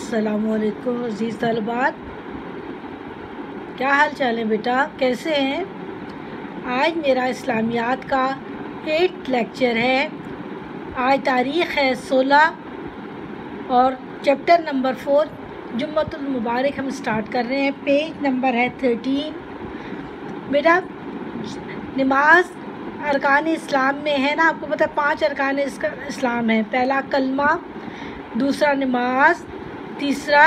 السلام علیکم عزیز طالبات، کیا حال چال ہے بیٹا؟ کیسے ہیں؟ آج میرا اسلامیات کا 8 لیکچر ہے۔ آج تاریخ ہے 16 اور چیپٹر نمبر 4 جمعۃ المبارک ہم سٹارٹ کر رہے ہیں۔ پیج نمبر ہے 13۔ بیٹا نماز ارکان اسلام میں ہے نا، آپ کو پتہ ہے 5 ارکان اسلام ہیں۔ پہلا کلمہ، دوسرا نماز، تیسرا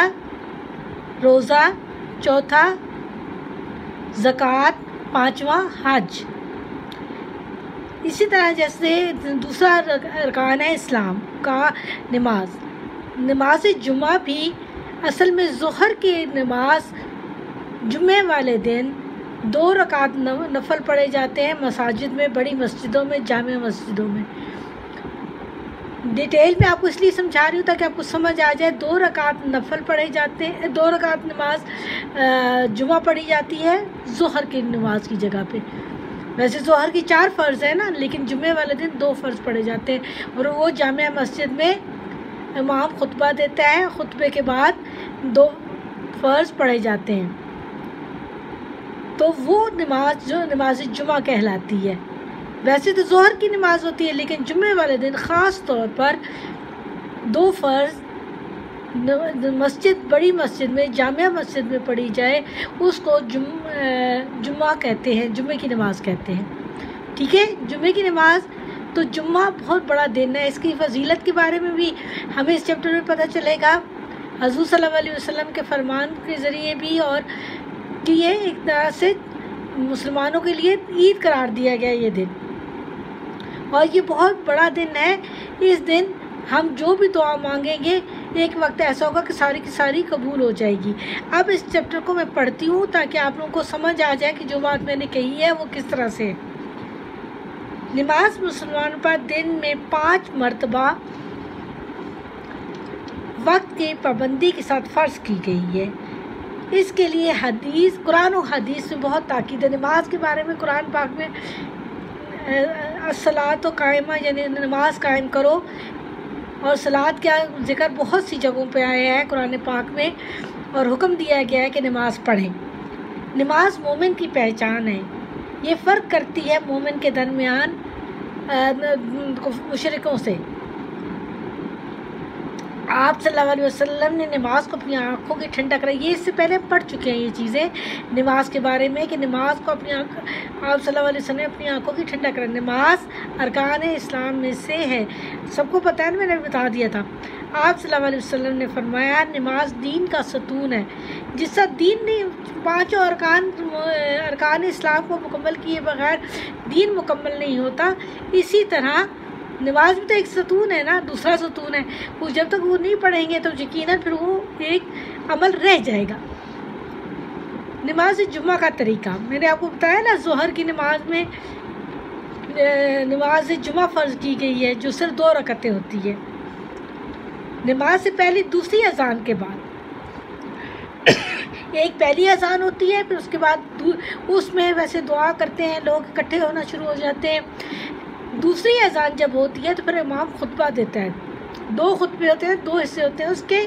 روزہ، چوتھا زکوٰۃ، پانچواں حج۔ اسی طرح جیسے دوسرا ارکان ہے اسلام کا نماز جمعہ بھی اصل میں ظہر کی نماز جمعے والے دن 2 رکعت نفل پڑھے جاتے ہیں مساجد میں، بڑی مسجدوں میں، جامع مسجدوں میں۔ ڈیٹیل میں آپ کو اس لیے سمجھا رہی ہوں تاکہ آپ کو سمجھ آ جائے۔ 2 رکعت نفل پڑھے جاتے ہیں، 2 رکعت نماز جمعہ پڑھی جاتی ہے ظہر کی نماز کی جگہ پہ۔ ویسے ظہر کی 4 فرض ہیں نا، لیکن جمعے والے دن 2 فرض پڑھے جاتے ہیں، اور وہ جامع مسجد میں امام خطبہ دیتا ہے، خطبے کے بعد 2 فرض پڑھے جاتے ہیں، تو وہ نماز جو نماز جمعہ کہلاتی ہے۔ ویسے تو ظہر کی نماز ہوتی ہے، لیکن جمعے والے دن خاص طور پر 2 فرض بڑی مسجد میں، جامع مسجد میں پڑھی جائے، اس کو جمعہ کہتے ہیں، جمعے کی نماز کہتے ہیں۔ ٹھیک ہے، جمعے کی نماز تو جمعہ بہت بڑا دن ہے۔ اس کی فضیلت کے بارے میں بھی ہمیں اس چیپٹر میں پتہ چلے گا، حضور صلی اللہ علیہ وسلم کے فرمان کے ذریعے بھی، اور کہ یہ ایک طرح سے مسلمانوں کے لیے عید قرار دیا گیا یہ دن، اور یہ بہت بڑا دن ہے۔ اس دن ہم جو بھی دعا مانگیں گے، ایک وقت ایسا ہوگا کہ ساری کی ساری قبول ہو جائے گی۔ اب اس چیپٹر کو میں پڑھتی ہوں تاکہ آپ لوگوں کو سمجھ آ جائے کہ جو بات میں نے کہی ہے وہ کس طرح سے ہے۔ نماز مسلمانوں پر دن میں 5 مرتبہ وقت کی پابندی کے ساتھ فرض کی گئی ہے۔ اس کے لیے قرآن و حدیث میں بہت تاکید ہے۔ نماز کے بارے میں قرآن پاک میں الصلاۃ قائمہ، یعنی نماز قائم کرو، اور صلاۃ کا ذکر بہت سی جگہوں پہ آیا ہے قرآن پاک میں، اور حکم دیا گیا ہے کہ نماز پڑھیں۔ نماز مومن کی پہچان ہے۔ یہ فرق کرتی ہے مومن کے درمیان مشرکوں سے۔ آپ صلی اللہ علیہ وسلم نے نماز کو اپنی آنکھوں کی ٹھنڈک رکھی۔ یہ اس سے پہلے پڑھ چکے ہیں یہ چیزیں نماز کے بارے میں، کہ نماز کو آپ صلی اللہ علیہ وسلم نے اپنی آنکھوں کی ٹھنڈک رکھی۔ نماز ارکان اسلام میں سے ہے، سب کو پتہ ہے، میں نے بتا دیا تھا۔ آپ صلی اللہ علیہ وسلم نے فرمایا نماز دین کا ستون ہے۔ جس طرح دین نے 5 ارکان اسلام کو مکمل کیے بغیر دین مکمل نہیں ہوتا، اسی طرح نماز بھی تو ایک ستون ہے نا، دوسرا ستون ہے۔ وہ جب تک وہ نہیں پڑھیں گے تو یقیناً پھر وہ ایک عمل رہ جائے گا۔ نماز جمعہ کا طریقہ میں نے آپ کو بتایا نا، ظہر کی نماز میں نماز جمعہ فرض کی گئی ہے، جو صرف 2 رکعتیں ہوتی ہے۔ نماز سے پہلے دوسری اذان کے بعد ایک پہلی اذان ہوتی ہے، پھر اس کے بعد اس میں ویسے دعا کرتے ہیں لوگ، اکٹھے ہونا شروع ہو جاتے ہیں۔ دوسری اذان جب ہوتی ہے تو پھر امام خطبہ دیتا ہے۔ 2 خطبے ہوتے ہیں، 2 حصے ہوتے ہیں اس کے،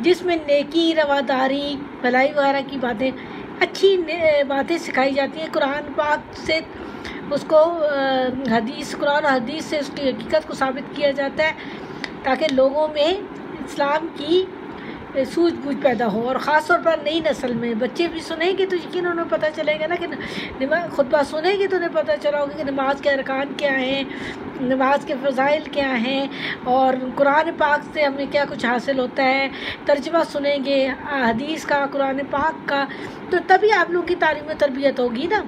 جس میں نیکی، رواداری، بھلائی وغیرہ کی باتیں، اچھی باتیں سکھائی جاتی ہیں۔ قرآن پاک سے اس کو قرآن و حدیث سے اس کی حقیقت کو ثابت کیا جاتا ہے، تاکہ لوگوں میں اسلام کی سوجھ بوجھ پیدا ہو، اور خاص طور پر نئی نسل میں بچے بھی سنیں گے تو یقیناً انہیں پتہ چلے گا نا، کہ خطبہ سنیں گے تو انہیں پتہ چلا ہوگا کہ نماز کے ارکان کیا ہیں، نماز کے فضائل کیا ہیں، اور قرآن پاک سے ہمیں کیا کچھ حاصل ہوتا ہے۔ ترجمہ سنیں گے حدیث کا، قرآن پاک کا، تو تبھی آپ لوگوں کی تعلیم و تربیت ہوگی نا۔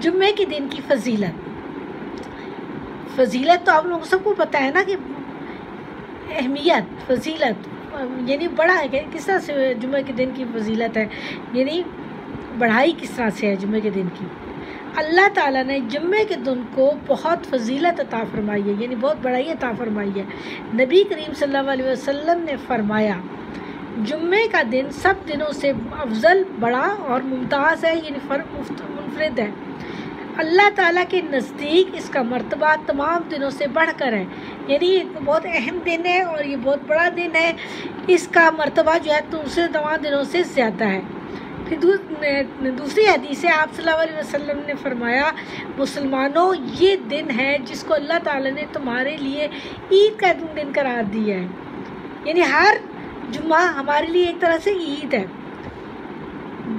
جمعے کے دن کی فضیلت تو آپ لوگوں کو سب کو پتہ ہے نا، کہ اہمیت، فضیلت یعنی بڑا ہے کہ کس طرح سے جمعے کے دن کی فضیلت ہے، یعنی بڑھائی کس طرح سے ہے جمعے کے دن کی۔ اللہ تعالیٰ نے جمعے کے دن کو بہت فضیلت عطا فرمائی ہے، یعنی بہت بڑائی عطا فرمائی ہے۔ نبی کریم صلی اللہ علیہ وسلم نے فرمایا جمعے کا دن سب دنوں سے افضل، بڑا اور ممتاز ہے، یعنی منفرد ہے۔ اللہ تعالیٰ کے نزدیک اس کا مرتبہ تمام دنوں سے بڑھ کر ہے، یعنی یہ بہت اہم دن ہے اور یہ بہت بڑا دن ہے، اس کا مرتبہ جو ہے دوسرے تمام دنوں سے زیادہ ہے۔ پھر دوسری حدیث ہے، آپ صلی اللہ علیہ وسلم نے فرمایا، مسلمانوں یہ دن ہے جس کو اللہ تعالیٰ نے تمہارے لیے عید کا دن قرار دیا ہے، یعنی ہر جمعہ ہمارے لیے ایک طرح سے عید ہے۔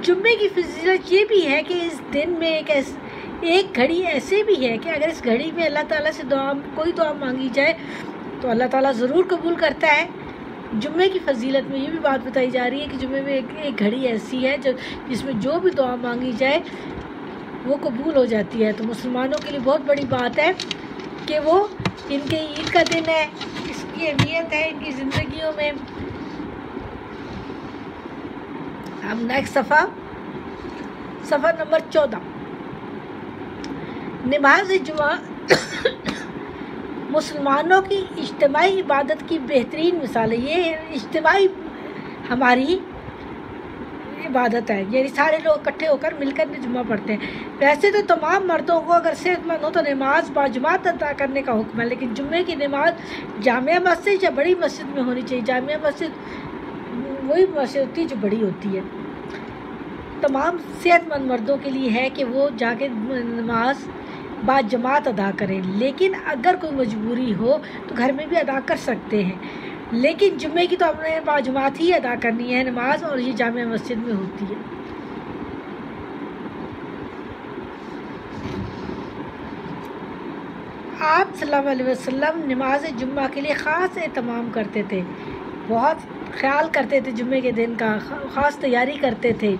جمعے کی فضیلت یہ بھی ہے کہ اس دن میں ایک گھڑی ایسے بھی ہے کہ اگر اس گھڑی میں اللہ تعالیٰ سے کوئی دعا مانگی جائے تو اللہ تعالیٰ ضرور قبول کرتا ہے۔ جمعے کی فضیلت میں یہ بھی بات بتائی جا رہی ہے کہ جمعے میں ایک گھڑی ایسی ہے جس میں جو بھی دعا مانگی جائے وہ قبول ہو جاتی ہے۔ تو مسلمانوں کے لیے بہت بڑی بات ہے کہ وہ ان کے عید کا دن ہے، اس کی اہمیت ہے ان کی زندگیوں میں۔ اب نیکسٹ صفحہ نمبر 14، نماز جمعہ مسلمانوں کی اجتماعی عبادت کی بہترین مثال ہے۔ یہ اجتماعی ہماری عبادت ہے، یعنی سارے لوگ اکٹھے ہو کر مل کر جمعہ پڑھتے ہیں۔ ویسے تو تمام مردوں کو اگر صحت مند ہو تو نماز باجماعت ادا کرنے کا حکم ہے، لیکن جمعے کی نماز جامعہ مسجد یا بڑی مسجد میں ہونی چاہیے۔ جامعہ مسجد وہی مسجد ہوتی ہے جو بڑی ہوتی ہے۔ تمام صحت مند مردوں کے لیے ہے کہ وہ جا کے نماز باجماعت ادا کریں، لیکن اگر کوئی مجبوری ہو تو گھر میں بھی ادا کر سکتے ہیں، لیکن جمعے کی تو ہم نے باجماعت ہی ادا کرنی ہے نماز، اور یہ جامع مسجد میں ہوتی ہے۔ آپ صلی اللہ علیہ وسلم نماز جمعہ کے لیے خاص اہتمام کرتے تھے، بہت خیال کرتے تھے، جمعے کے دن کا خاص تیاری کرتے تھے،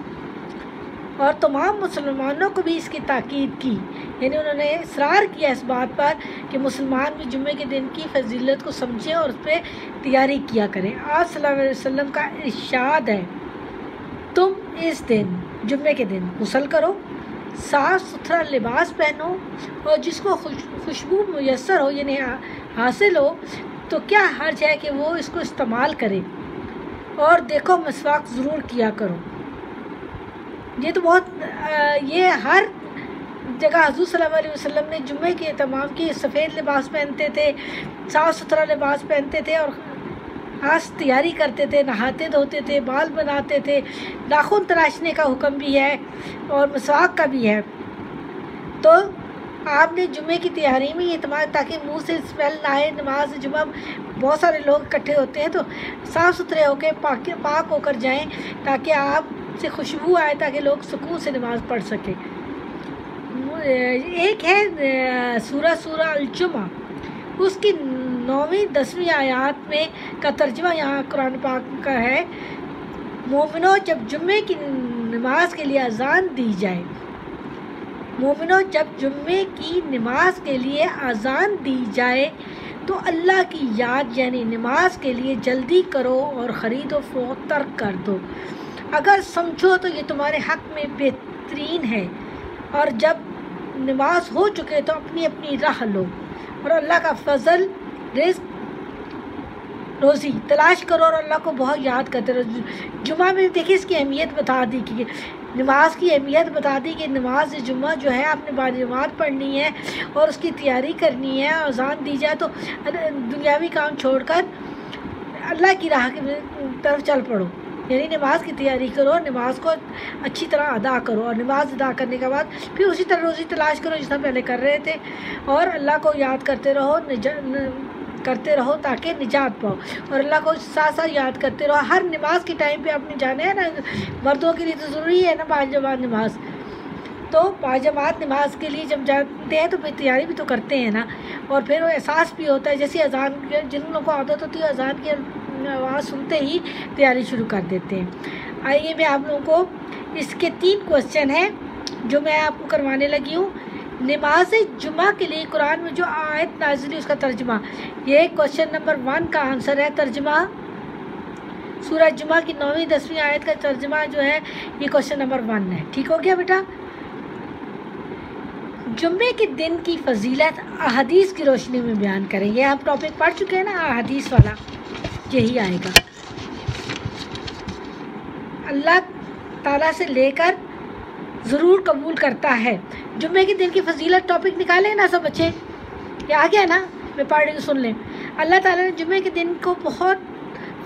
اور تمام مسلمانوں کو بھی اس کی تاکید کی، یعنی انہوں نے اصرار کیا اس بات پر کہ مسلمان بھی جمعے کے دن کی فضیلت کو سمجھیں اور اس پہ تیاری کیا کریں۔ آپ صلی اللہ علیہ وسلم کا ارشاد ہے، تم اس دن جمعے کے دن غسل کرو، صاف ستھرا لباس پہنو، اور جس کو خوشبو میسر ہو یعنی حاصل ہو تو کیا حرج ہے کہ وہ اس کو استعمال کرے، اور دیکھو مسواک ضرور کیا کرو۔ یہ تو یہ ہر جگہ حضور صلی اللہ علیہ وسلم نے جمعے کے اہتمام کی، سفید لباس پہنتے تھے، صاف ستھرا لباس پہنتے تھے، اور خاص تیاری کرتے تھے، نہاتے دھوتے تھے، بال بناتے تھے، ناخن تراشنے کا حکم بھی ہے اور مسواک کا بھی ہے۔ تو آپ نے جمعے کی تیاری میں یہ اہتمام تاکہ منہ سے اسمیل نہ آئے۔ نماز جمعہ بہت سارے لوگ اکٹھے ہوتے ہیں تو صاف ستھرے ہو کے پاک ہو کر جائیں تاکہ آپ سے خوشبو آئے، تاکہ لوگ سکون سے نماز پڑھ سکیں۔ ایک ہے سورہ الجمعہ، اس کی 9ویں 10ویں آیات میں کا ترجمہ یہاں قرآن پاک کا ہے، مومنوں جب جمعے کی نماز کے لیے اذان دی جائے، مومنوں جب جمعے کی نماز کے لیے اذان دی جائے تو اللہ کی یاد یعنی نماز کے لیے جلدی کرو اور خرید و فروخت ترک کر دو، اگر سمجھو تو یہ تمہارے حق میں بہترین ہے، اور جب نماز ہو چکے تو اپنی اپنی راہ لو اور اللہ کا فضل رزق روزی تلاش کرو اور اللہ کو بہت یاد کرتے رہو۔ جمعہ میں دیکھیں اس کی اہمیت بتا دی کہ نماز کی اہمیت بتا دی کہ نماز جمعہ جو ہے آپ نے باجماعت پڑھنی ہے اور اس کی تیاری کرنی ہے، اور اذان دی جائے تو دنیاوی کام چھوڑ کر اللہ کی راہ کی طرف چل پڑو، یعنی نماز کی تیاری کرو، نماز کو اچھی طرح ادا کرو، اور نماز ادا کرنے کے بعد پھر اسی طرح روزی تلاش کرو جس طرح پہلے کر رہے تھے، اور اللہ کو یاد کرتے رہو تاکہ نجات پاؤ، اور اللہ کو ساتھ ساتھ یاد کرتے رہو۔ ہر نماز کے ٹائم پہ آپ نے جانا ہے نا، مردوں کے لیے تو ضروری ہے نا باجماعت نماز، تو باجماعت نماز کے لیے جب جاتے ہیں تو پھر تیاری بھی تو کرتے ہیں نا، اور پھر وہ احساس بھی ہوتا ہے، جیسے اذان جن لوگوں کو عادت ہوتی ہے اذان کی آواز سنتے ہی تیاری شروع کر دیتے ہیں۔ آئیے میں آپ لوگوں کو اس کے 3 کوسچن ہیں جو میں آپ کو کروانے لگی ہوں۔ نماز جمعہ کے لیے قرآن میں جو آیت نازل ہوئی اس کا ترجمہ، یہ کوسچن نمبر 1 کا آنسر ہے ترجمہ۔ سورہ جمعہ کی 9ویں 10ویں آیت کا ترجمہ جو ہے یہ کوسچن نمبر 1 ہے، ٹھیک ہو گیا بیٹا؟ جمعے کے دن کی فضیلت احادیث کی روشنی میں بیان کریں، یہ آپ ٹاپک پڑھ چکے ہیں نا، احادیث والا یہی آئے گا۔ اللہ تعالیٰ سے لے کر ضرور قبول کرتا ہے، جمعے کے دن کی فضیلت ٹاپک نکالیں نا سب بچے، یہ آ گیا نا، میں پارٹی کو سن لیں۔ اللہ تعالیٰ نے جمعے کے دن کو بہت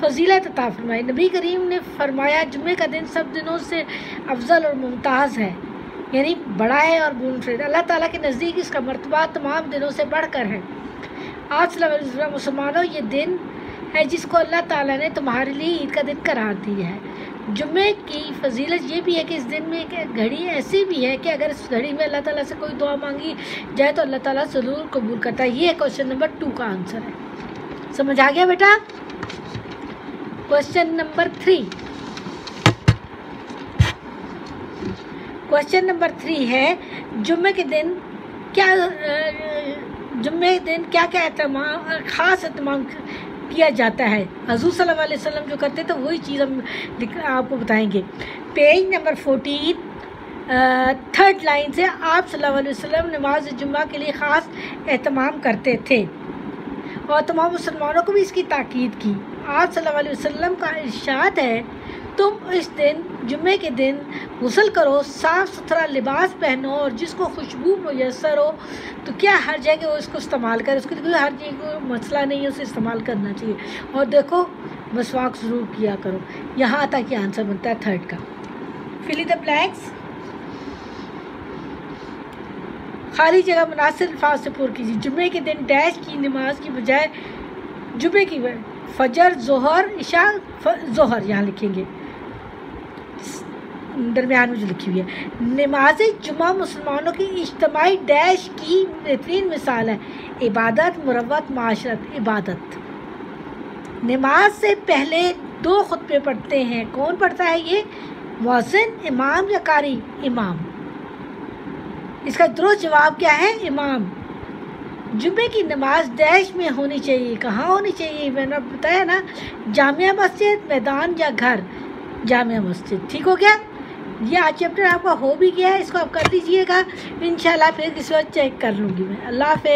فضیلت عطا فرمائی۔ نبی کریم نے فرمایا جمعے کا دن سب دنوں سے افضل اور ممتاز ہے، یعنی بڑا ہے اور منفرد۔ اللہ تعالیٰ کے نزدیک اس کا مرتبہ تمام دنوں سے بڑھ کر ہے۔ آپ صلی اللہ علیہ وسلم، مسلمانوں، یہ دن ہے جس کو اللہ تعالیٰ نے تمہارے لیے عید کا دن قرار دی ہے۔ جمعے کی فضیلت یہ بھی ہے کہ اس دن میں ایک گھڑی ایسی بھی ہے کہ اگر اس گھڑی میں اللہ تعالیٰ سے کوئی دعا مانگی جائے تو اللہ تعالیٰ ضرور قبول کرتا ہے۔ یہ کوشچن نمبر 2 کا آنسر ہے۔ سمجھ آ گیا بیٹا؟ Question number 3۔ کوشچن نمبر 3 ہے جمعے کے دن کیا کیا خاص اہتمام کیا جاتا ہے؟ حضور صلی اللہ علیہ وسلم جو کرتے تھے وہی چیز ہم آپ کو بتائیں گے۔ پیج نمبر 14 3rd لائن سے، آپ صلی اللہ علیہ وسلم نماز جمعہ کے لیے خاص اہتمام کرتے تھے اور تمام مسلمانوں کو بھی اس کی تاکید کی۔ آپ صلی اللہ علیہ وسلم کا ارشاد ہے، تم اس دن جمعے کے دن غسل کرو، صاف ستھرا لباس پہنو اور جس کو خوشبو میسر ہو تو کیا ہر جگہ وہ اس کو استعمال کرے، اس کو کوئی ہر جگہ کوئی مسئلہ نہیں ہے، اسے استعمال کرنا چاہیے۔ اور دیکھو مسواک ضرور کیا کرو۔ یہاں تک یہ آنسر بنتا ہے 3rd کا۔ فل ان دی بلینکس، خالی جگہ مناسب الفاظ سے پر کیجیے۔ جمعے کے دن ڈیش کی نماز کی بجائے جمعے کی فجر، ظہر، عشاء، ظہر یہاں لکھیں گے درمیان میں جو لکھی ہوئی ہے۔ نماز جمعہ مسلمانوں کی اجتماعی ڈیش کی بہترین مثال ہے، عبادت، مروت، معاشرت۔ عبادت، نماز سے پہلے 2 خطبے پڑھتے ہیں، کون پڑھتا ہے یہ؟ مؤذن، امام یا قاری؟ امام۔ اس کا درست جواب کیا ہے؟ امام۔ جمعے کی نماز ڈیش میں ہونی چاہیے، کہاں ہونی چاہیے؟ میں نے بتایا نا، جامعہ مسجد، میدان یا گھر؟ جامعہ مسجد۔ ٹھیک ہو گیا؟ یہ آج چیپٹر آپ کا ہو بھی گیا ہے، اس کو آپ کر لیجئے گا، انشاءاللہ پھر کسی وقت چیک کر لوں گی میں۔ اللہ حافظ۔